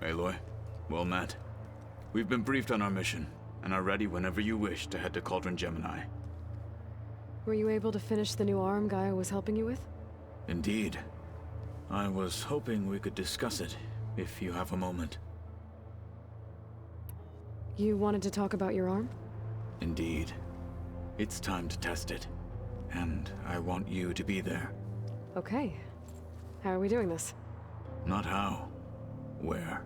Aloy, well met. We've been briefed on our mission, and are ready whenever you wish to head to Cauldron Gemini. Were you able to finish the new arm Gaia was helping you with? Indeed. I was hoping we could discuss it, if you have a moment. You wanted to talk about your arm? Indeed. It's time to test it. And I want you to be there. Okay. How are we doing this? Not how. Where?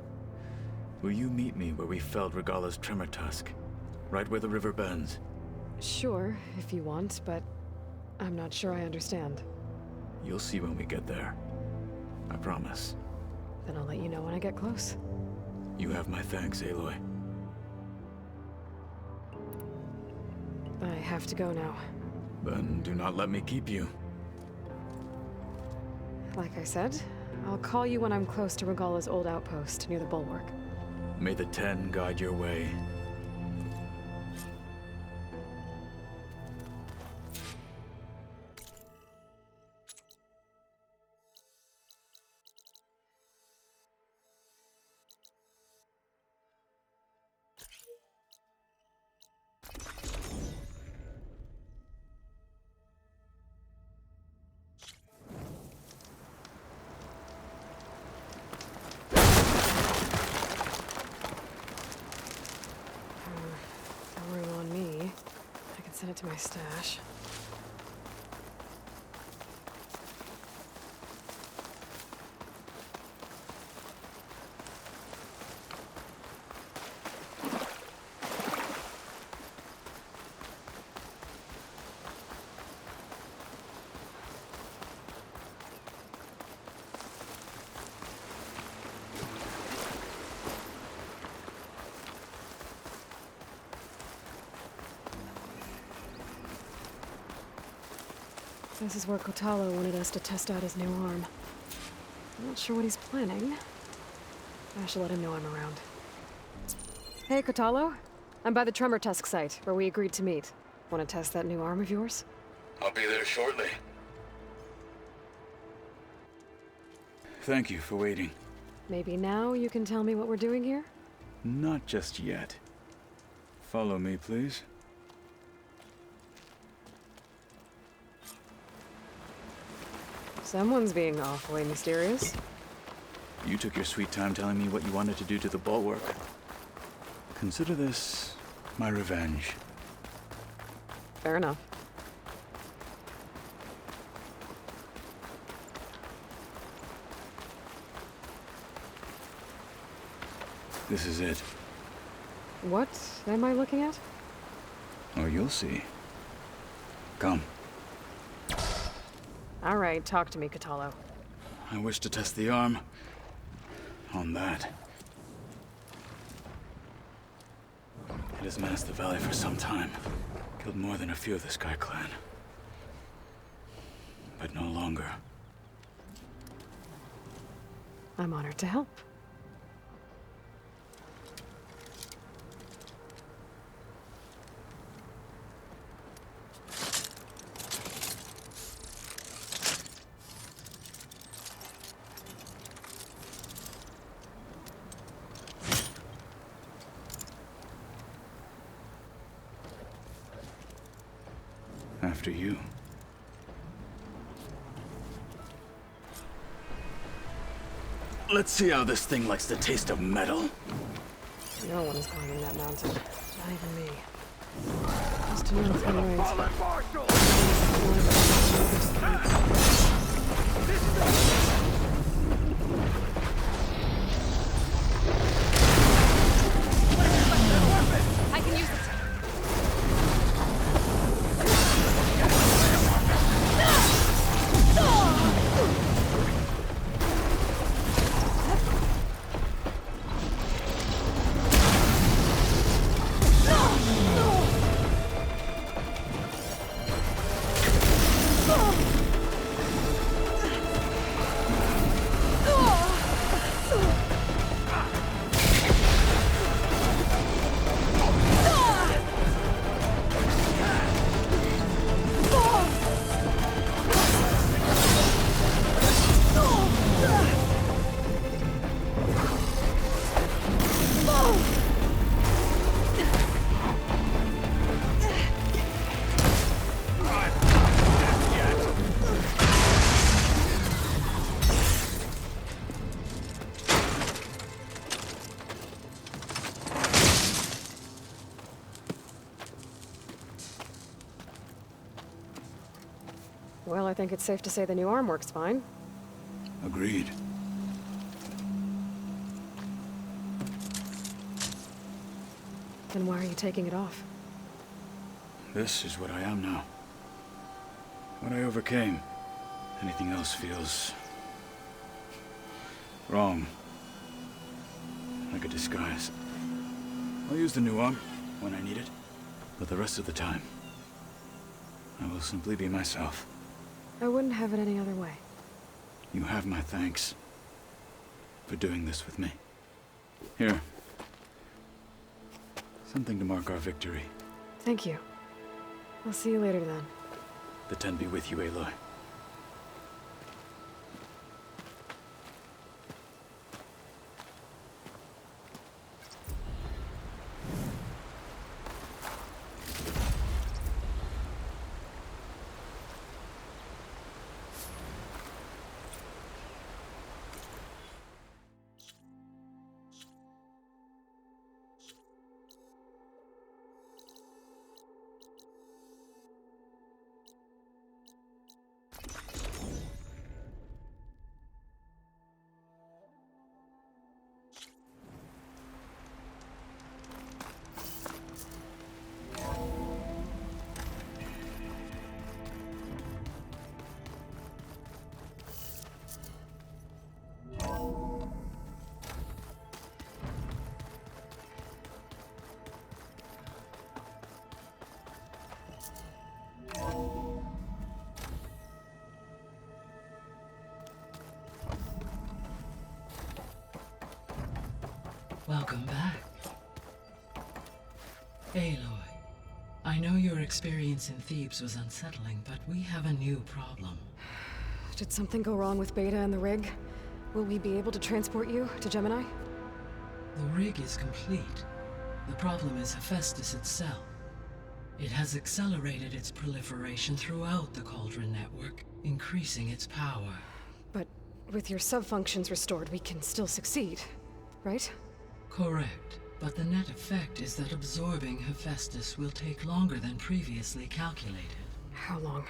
Will you meet me where we felled Regalla's tremor tusk? Right where the river bends? Sure, if you want, but I'm not sure I understand. You'll see when we get there. I promise. Then I'll let you know when I get close. You have my thanks, Aloy. I have to go now. Then do not let me keep you. Like I said, I'll call you when I'm close to Regalla's old outpost near the bulwark. May the Ten guide your way. Send it to my stash. This is where Kotalo wanted us to test out his new arm. I'm not sure what he's planning. I should let him know I'm around. Hey, Kotalo. I'm by the Tremor Tusk site, where we agreed to meet. Want to test that new arm of yours? I'll be there shortly. Thank you for waiting. Maybe now you can tell me what we're doing here? Not just yet. Follow me, please. Someone's being awfully mysterious. You took your sweet time telling me what you wanted to do to the bulwark. Consider this my revenge. Fair enough. This is it. What am I looking at? Oh, you'll see. Come. All right, talk to me, Kotalo. I wish to test the arm on that. It has menaced the valley for some time. Killed more than a few of the Sky Clan. But no longer. I'm honored to help. After you. Let's see how this thing likes the taste of metal. No one's climbing that mountain. Not even me. Just another thing, I can use it. Well, I think it's safe to say the new arm works fine. Agreed. Then why are you taking it off? This is what I am now. What I overcame. Anything else feels... wrong. Like a disguise. I'll use the new arm when I need it, but the rest of the time, I will simply be myself. I wouldn't have it any other way. You have my thanks for doing this with me. Here. Something to mark our victory. Thank you. I'll see you later then. The Ten be with you, Aloy. Welcome back. Aloy, I know your experience in Thebes was unsettling, but we have a new problem. Did something go wrong with Beta and the rig? Will we be able to transport you to Gemini? The rig is complete. The problem is Hephaestus itself. It has accelerated its proliferation throughout the Cauldron network, increasing its power. But with your sub-functions restored, we can still succeed, right? Correct, but the net effect is that absorbing Hephaestus will take longer than previously calculated. How long?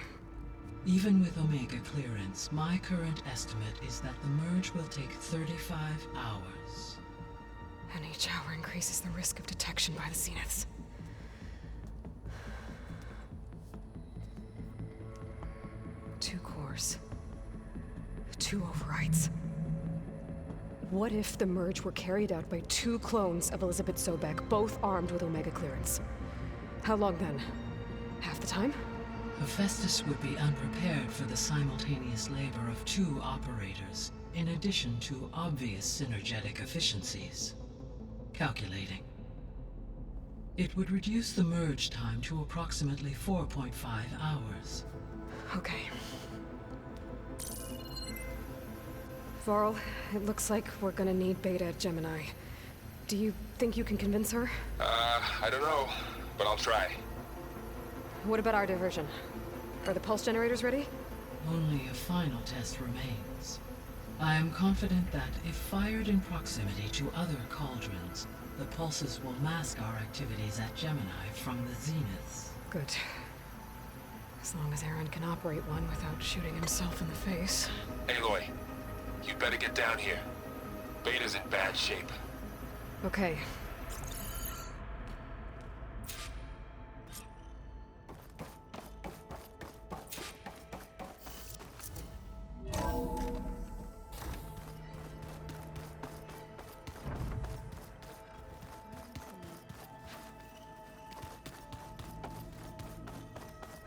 Even with Omega clearance, my current estimate is that the merge will take 35 hours. And each hour increases the risk of detection by the Zeniths. Two cores. Two overrides. What if the merge were carried out by two clones of Elizabeth Sobek, both armed with Omega clearance? How long then? Half the time? Hephaestus would be unprepared for the simultaneous labor of two operators, in addition to obvious synergetic efficiencies. Calculating. It would reduce the merge time to approximately 4.5 hours. Okay. Varl, it looks like we're gonna need Beta at Gemini. Do you think you can convince her? I don't know, but I'll try. What about our diversion? Are the pulse generators ready? Only a final test remains. I am confident that if fired in proximity to other cauldrons, the pulses will mask our activities at Gemini from the Zeniths. Good. As long as Aaron can operate one without shooting himself in the face. Aloy, you better get down here. Beta's in bad shape. Okay.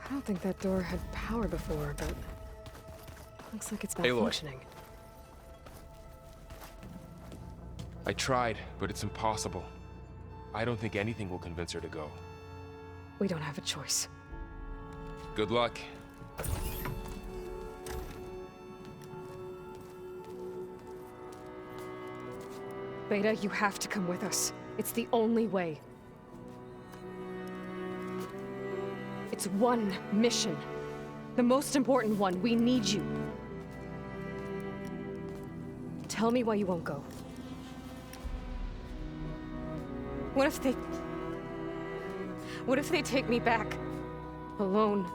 I don't think that door had power before, but looks like it's malfunctioning. I tried, but it's impossible. I don't think anything will convince her to go. We don't have a choice. Good luck. Beta, you have to come with us. It's the only way. It's one mission. The most important one. We need you. Tell me why you won't go. What if they take me back? Alone,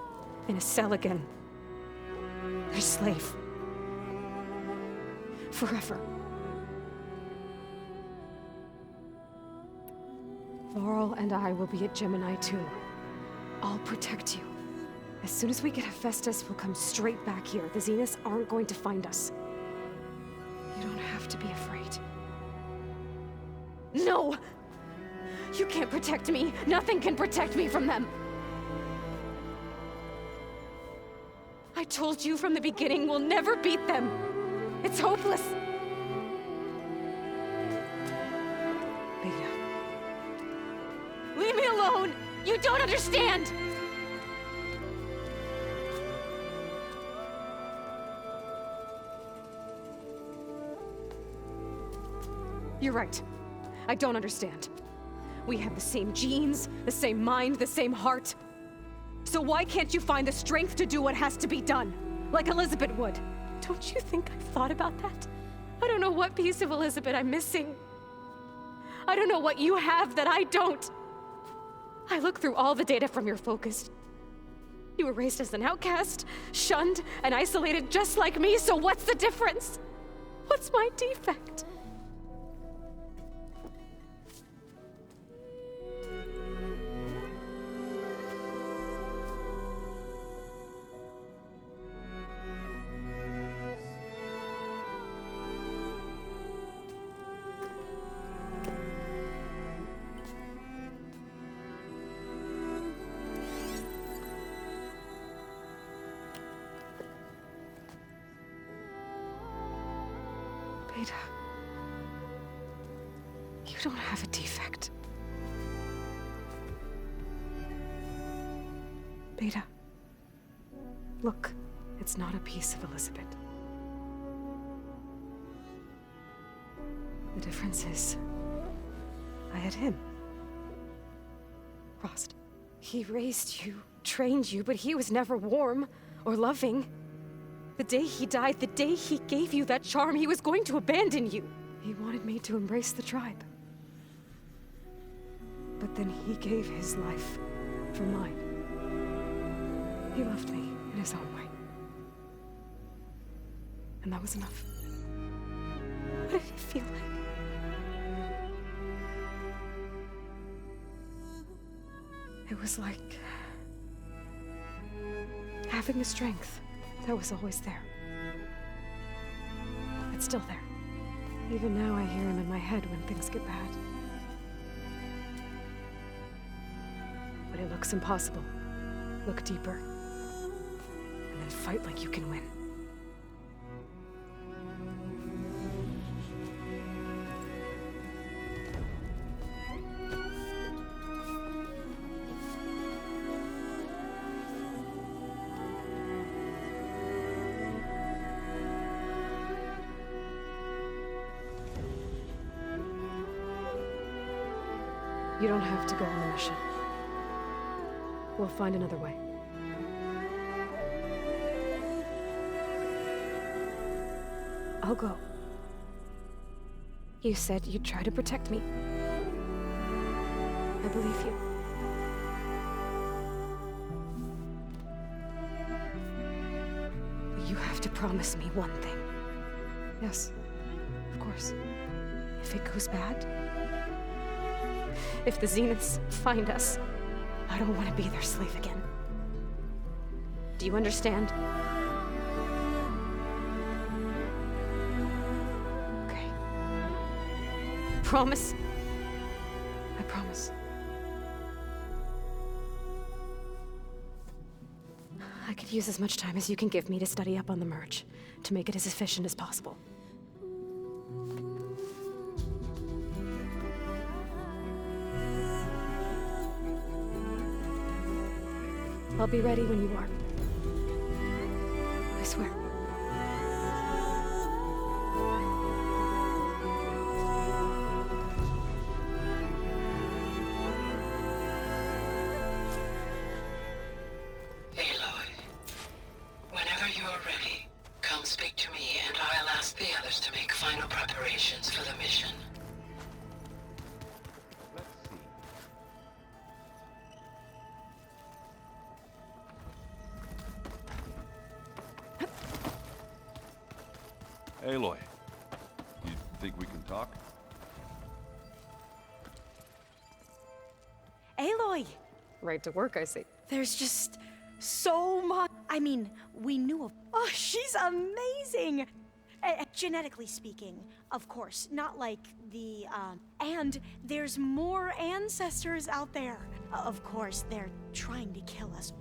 in a cell again. Your slave. Forever. Laurel and I will be at Gemini too. I'll protect you. As soon as we get Hephaestus, we'll come straight back here. The Zeniths aren't going to find us. You don't have to be afraid. No! You can't protect me. Nothing can protect me from them. I told you from the beginning we'll never beat them. It's hopeless. Beta. Leave me alone! You don't understand! You're right. I don't understand. We have the same genes, the same mind, the same heart. So why can't you find the strength to do what has to be done? Like Elizabeth would. Don't you think I've thought about that? I don't know what piece of Elizabeth I'm missing. I don't know what you have that I don't. I look through all the data from your focus. You were raised as an outcast, shunned, and isolated just like me, so what's the difference? What's my defect? Beta, you don't have a defect. Beta, look, it's not a piece of Elizabeth. The difference is, I had him. Frost. He raised you, trained you, but he was never warm or loving. The day he died, the day he gave you that charm, he was going to abandon you. He wanted me to embrace the tribe. But then he gave his life for mine. He loved me in his own way. And that was enough. What did it feel like? It was like having the strength that was always there. It's still there. Even now I hear him in my head when things get bad. But it looks impossible. Look deeper. And then fight like you can win. You don't have to go on the mission. We'll find another way. I'll go. You said you'd try to protect me. I believe you. But you have to promise me one thing. Yes, of course. If it goes bad, if the Zeniths find us, I don't want to be their slave again. Do you understand? Okay. Promise? I promise. I could use as much time as you can give me to study up on the merge, to make it as efficient as possible. I'll be ready when you are. I swear. Aloy, whenever you're ready, come speak to me and I'll ask the others to make final preparations for the mission. Let's see. Think we can talk? Aloy! Right to work, I see. There's just so much. I mean, we knew of. Oh, she's amazing! Genetically speaking, of course, not like the, And there's more ancestors out there. Of course, they're trying to kill us,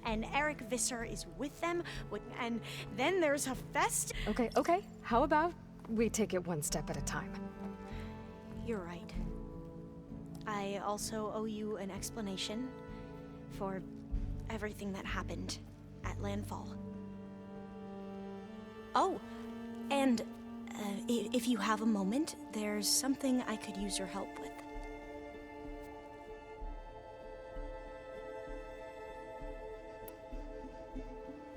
and Eric Visser is with them, and then there's a fest. Okay. How about we take it one step at a time? You're right. I also owe you an explanation for everything that happened at Landfall. Oh, and if you have a moment, there's something I could use your help with.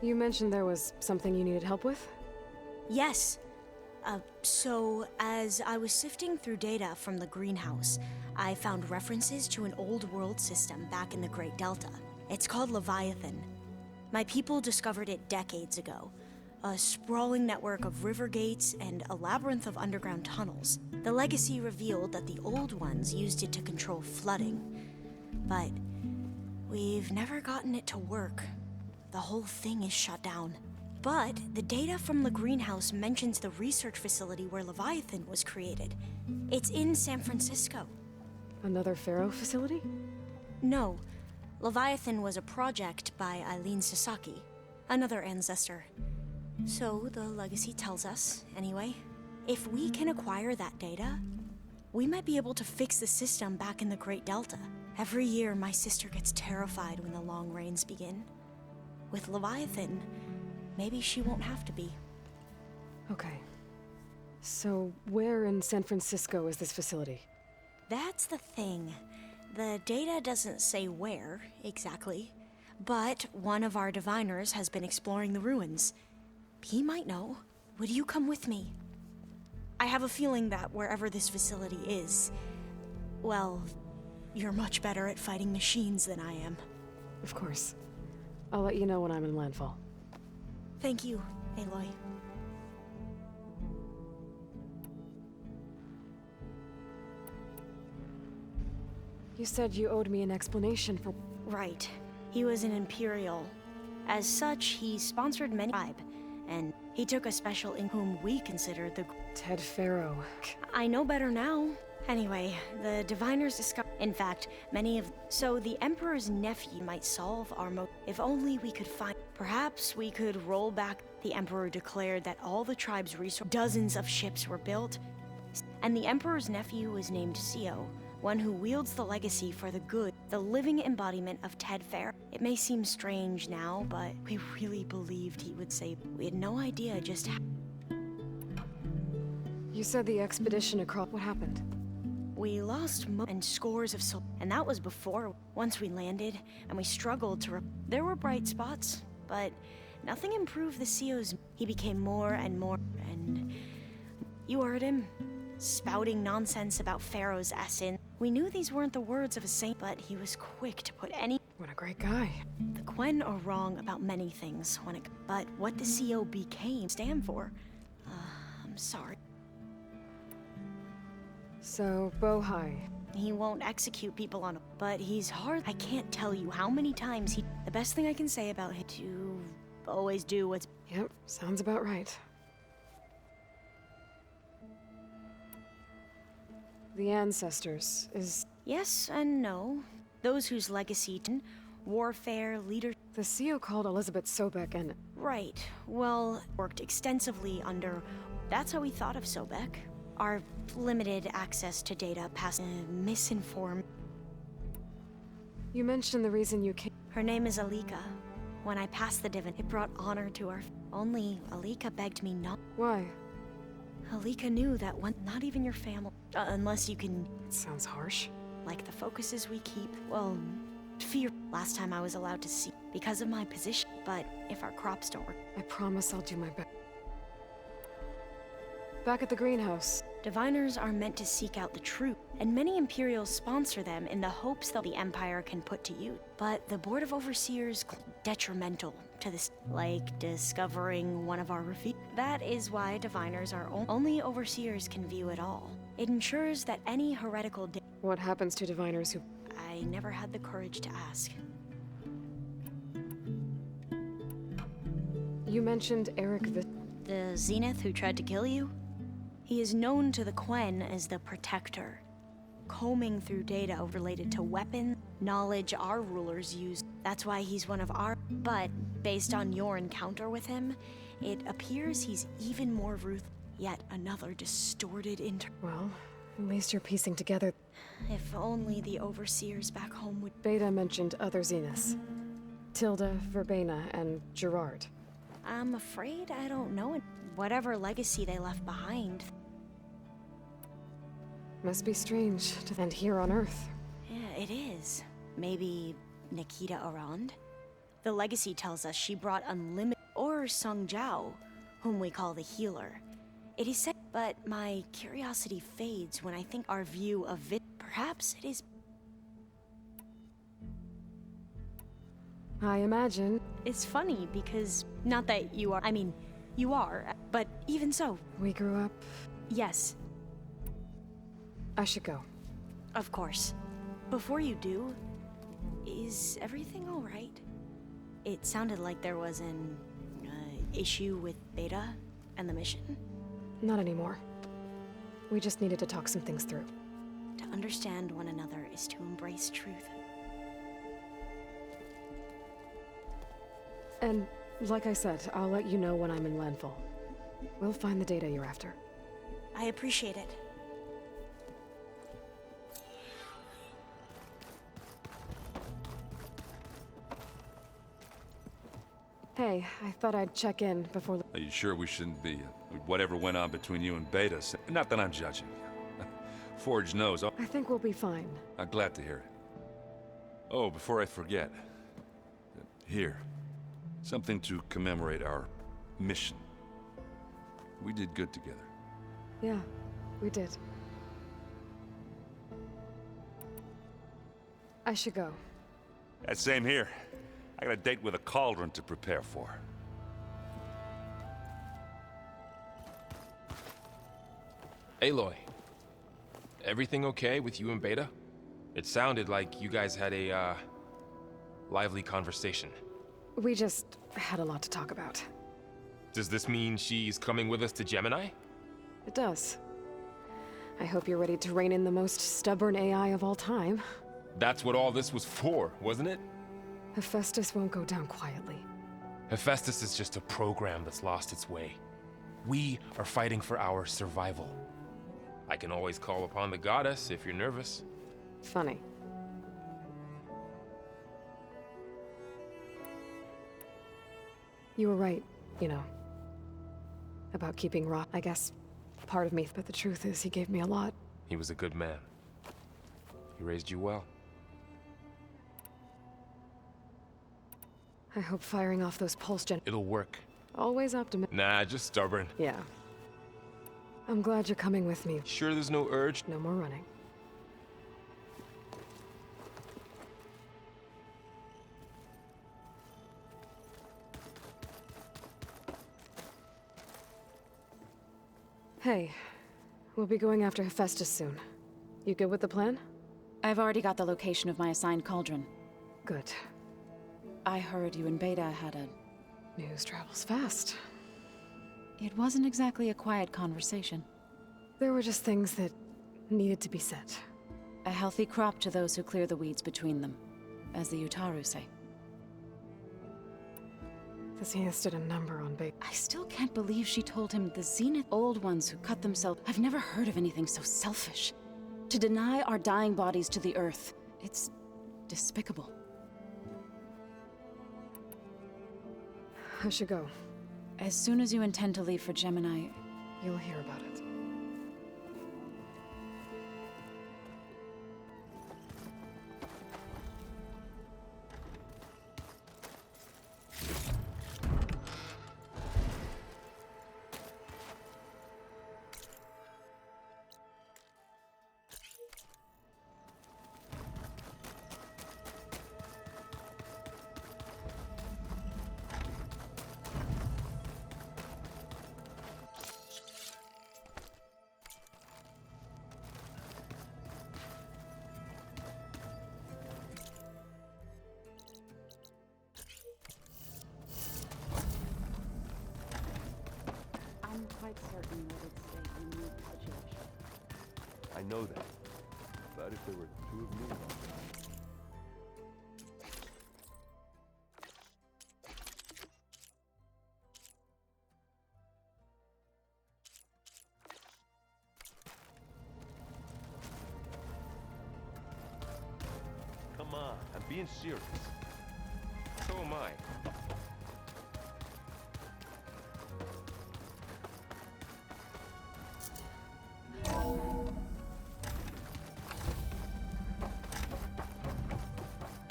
You mentioned there was something you needed help with? Yes. So, as I was sifting through data from the greenhouse, I found references to an old world system back in the Great Delta. It's called Leviathan. My people discovered it decades ago. A sprawling network of river gates and a labyrinth of underground tunnels. The legacy revealed that the old ones used it to control flooding. But we've never gotten it to work. The whole thing is shut down. But the data from the greenhouse mentions the research facility where Leviathan was created. It's in San Francisco. Another Pharaoh facility? No. Leviathan was a project by Eileen Sasaki, another ancestor. So the legacy tells us, anyway, if we can acquire that data, we might be able to fix the system back in the Great Delta. Every year, my sister gets terrified when the long rains begin. With Leviathan, maybe she won't have to be. Okay. So, where in San Francisco is this facility? That's the thing. The data doesn't say where, exactly. But one of our diviners has been exploring the ruins. He might know. Would you come with me? I have a feeling that wherever this facility is, well, you're much better at fighting machines than I am. Of course. I'll let you know when I'm in landfall. Thank you, Aloy. You said you owed me an explanation for... Right. He was an Imperial. As such, he sponsored many tribe, and he took a special in whom we considered the... Ted Pharaoh. I know better now. Anyway, the diviners discovered... In fact, many of... So the Emperor's nephew might solve our if only we could find... Perhaps we could roll back... The Emperor declared that all the tribe's resources... Dozens of ships were built, and the Emperor's nephew was named Sio, one who wields the legacy for the good, the living embodiment of Ted Pharaoh. It may seem strange now, but we really believed he would save. We had no idea just how... You said the expedition across... What happened? We lost and scores of and that was before. Once we landed, and we struggled to... There were bright spots, but nothing improved the CO's... He became more and more, and... You heard him, spouting nonsense about Pharaoh's essence. We knew these weren't the words of a saint, but he was quick to put any... What a great guy. The Quen are wrong about many things when it... But what the CO became stand for... I'm sorry. So, Bohai. He won't execute people on... But he's hard... I can't tell you how many times he... The best thing I can say about him... To always do what's... Yep, sounds about right. The ancestors is... Yes and no. Those whose legacy... Warfare, leader... The CO called Elizabeth Sobek and... Right. Well, worked extensively under... That's how we thought of Sobek. Our limited access to data past... misinformed... You mentioned the reason you came... Her name is Alika. When I passed the divin, it brought honor to our... Only Alika begged me not... Why? Alika knew that one... Not even your family... unless you can... It sounds harsh. Like the focuses we keep... Well... Fear... Last time I was allowed to see... Because of my position. But if our crops don't work... I promise I'll do my best. Back at the greenhouse, Diviners are meant to seek out the truth, and many Imperials sponsor them in the hopes that the Empire can put to use. But the Board of Overseers detrimental to this, like discovering one of our That is why Diviners are only Overseers can view it all. It ensures that any heretical What happens to diviners who... I never had the courage to ask. You mentioned Eric The Zenith who tried to kill you? He is known to the Quen as the Protector, combing through data related to weapons, knowledge our rulers use. That's why he's one of our... But, based on your encounter with him, it appears he's even more ruthless. Yet another distorted Well, at least you're piecing together... If only the Overseers back home would... Beta mentioned other Zeniths. Tilda, Verbena, and Gerard. I'm afraid I don't know it. Whatever legacy they left behind. Must be strange to end here on Earth. Yeah, it is. Maybe Nikita Arand? The legacy tells us she brought unlimited... Or Sung Jiao, whom we call the Healer. It is said, but my curiosity fades when I think our view of it. Perhaps it is... I imagine. It's funny because... Not that you are... I mean, you are, but even so... We grew up... Yes, I should go. of course. Before you do, is everything alright? It sounded like there was an... issue with Beta and the mission. Not anymore. We just needed to talk some things through. To understand one another is to embrace truth. And, like I said, I'll let you know when I'm in landfall. We'll find the data you're after. I appreciate it. Hey, I thought I'd check in before... Are you sure we shouldn't be? Whatever went on between you and Beta, not that I'm judging. Forge knows. I think we'll be fine. I'm glad to hear it. Oh, before I forget. Here. Something to commemorate our mission. We did good together. Yeah, we did. I should go. Same here. I got a date with a cauldron to prepare for. Aloy, everything okay with you and Beta? It sounded like you guys had a, lively conversation. We just had a lot to talk about. Does this mean she's coming with us to Gemini? It does. I hope you're ready to rein in the most stubborn AI of all time. That's what all this was for, wasn't it? Hephaestus won't go down quietly. Hephaestus is just a program that's lost its way. We are fighting for our survival. I can always call upon the goddess if you're nervous. Funny. You were right, you know. About keeping Ra. I guess part of me, but the truth is he gave me a lot. He was a good man. He raised you well. I hope firing off those pulse gen... It'll work. Always optimistic. Nah, just stubborn. Yeah. I'm glad you're coming with me. Sure there's no urge? No more running. Hey, we'll be going after Hephaestus soon. You good with the plan? I've already got the location of my assigned cauldron. Good. I heard you and Beta had a... News travels fast. It wasn't exactly a quiet conversation. There were just things that needed to be said. A healthy crop to those who clear the weeds between them, as the Utaru say. The Zenith did a number on Beta. I still can't believe she told him the Zenith old ones who cut themselves... I've never heard of anything so selfish. To deny our dying bodies to the Earth, it's despicable. I should go. As soon as you intend to leave for Gemini, You'll hear about it. know that. But if there were two of me... Come on, I'm being serious. So am I.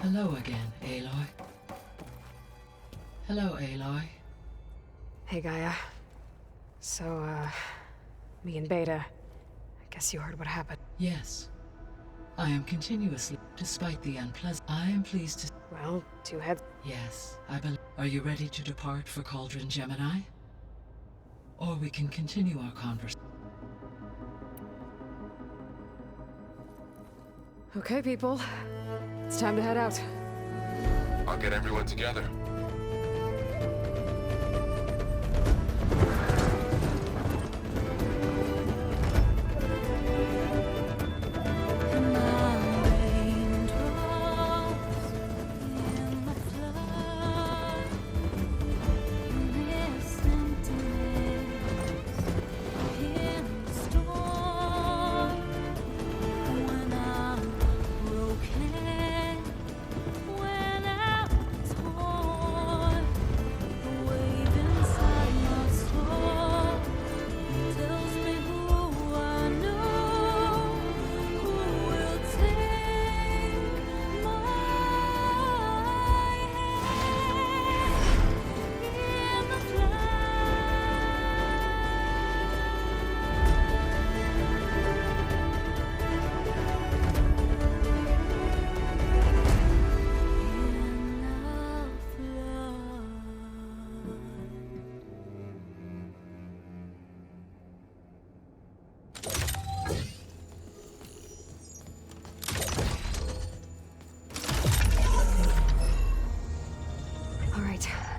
Hello again, Aloy. Hello, Aloy. Hey, Gaia. So, me and Beta. I guess you heard what happened. Yes. I am continuously, despite the unpleasant. I am pleased to. Well, two heads. Yes, I believe. Are you ready to depart for Cauldron Gemini? Or we can continue our conversation. Okay, people. It's time to head out. I'll get everyone together.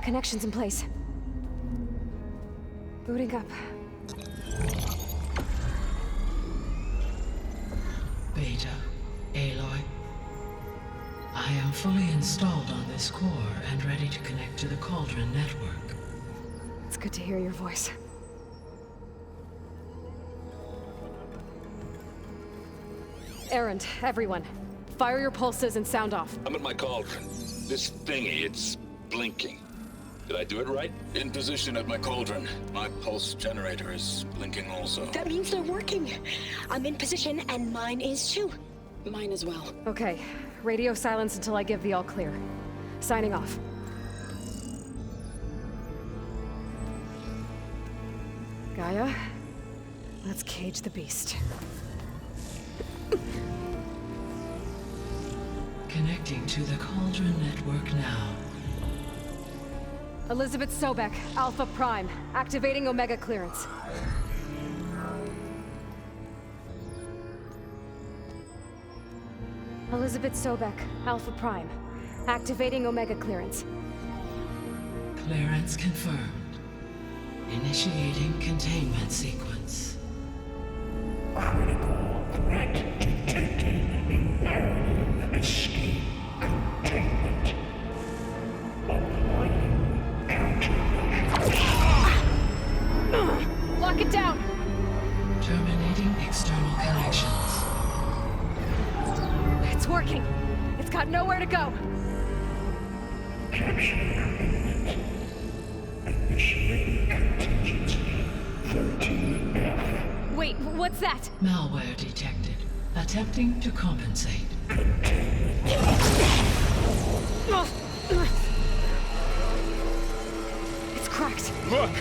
Connections in place. Booting up. Beta, Aloy. I am fully installed on this core and ready to connect to the Cauldron network. It's good to hear your voice. Errand, everyone. Fire your pulses and sound off. I'm at my cauldron. This thingy, it's blinking. Did I do it right? In position at my cauldron. My pulse generator is blinking also. That means they're working. I'm in position, and mine is too. Mine as well. Okay. Radio silence until I give the all clear. Signing off. Gaia, let's cage the beast. Connecting to the Cauldron network now. Elizabeth Sobek, Alpha Prime, activating Omega clearance. Elizabeth Sobek, Alpha Prime, activating Omega clearance. Clearance confirmed. Initiating containment sequence. Critical threat detected. Imperative escape containment. Applying Lock it down! Terminating external connections. It's working. It's got nowhere to go. Capture imminent. Initiating contingency 13F. Wait, what's that? Malware detected. Attempting to compensate. It's cracked. Look!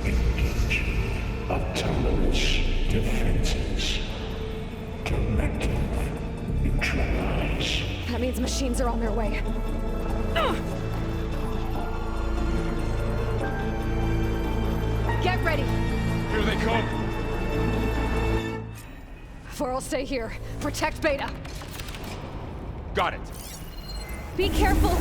Engage. Autonomous defenses. Directive. Neutralize. That means machines are on their way. Get ready! Here they come! Four will stay here. Protect Beta. Got it! Be careful!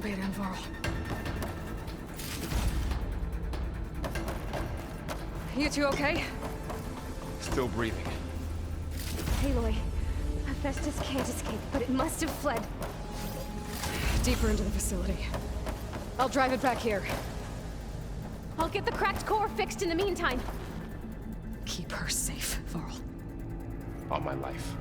Beta and Varl. You two okay? Still breathing. Aloy, Hephaestus can't escape, but it must have fled. Deeper into the facility. I'll drive it back here. I'll get the cracked core fixed in the meantime. Keep her safe, Varl. On my life.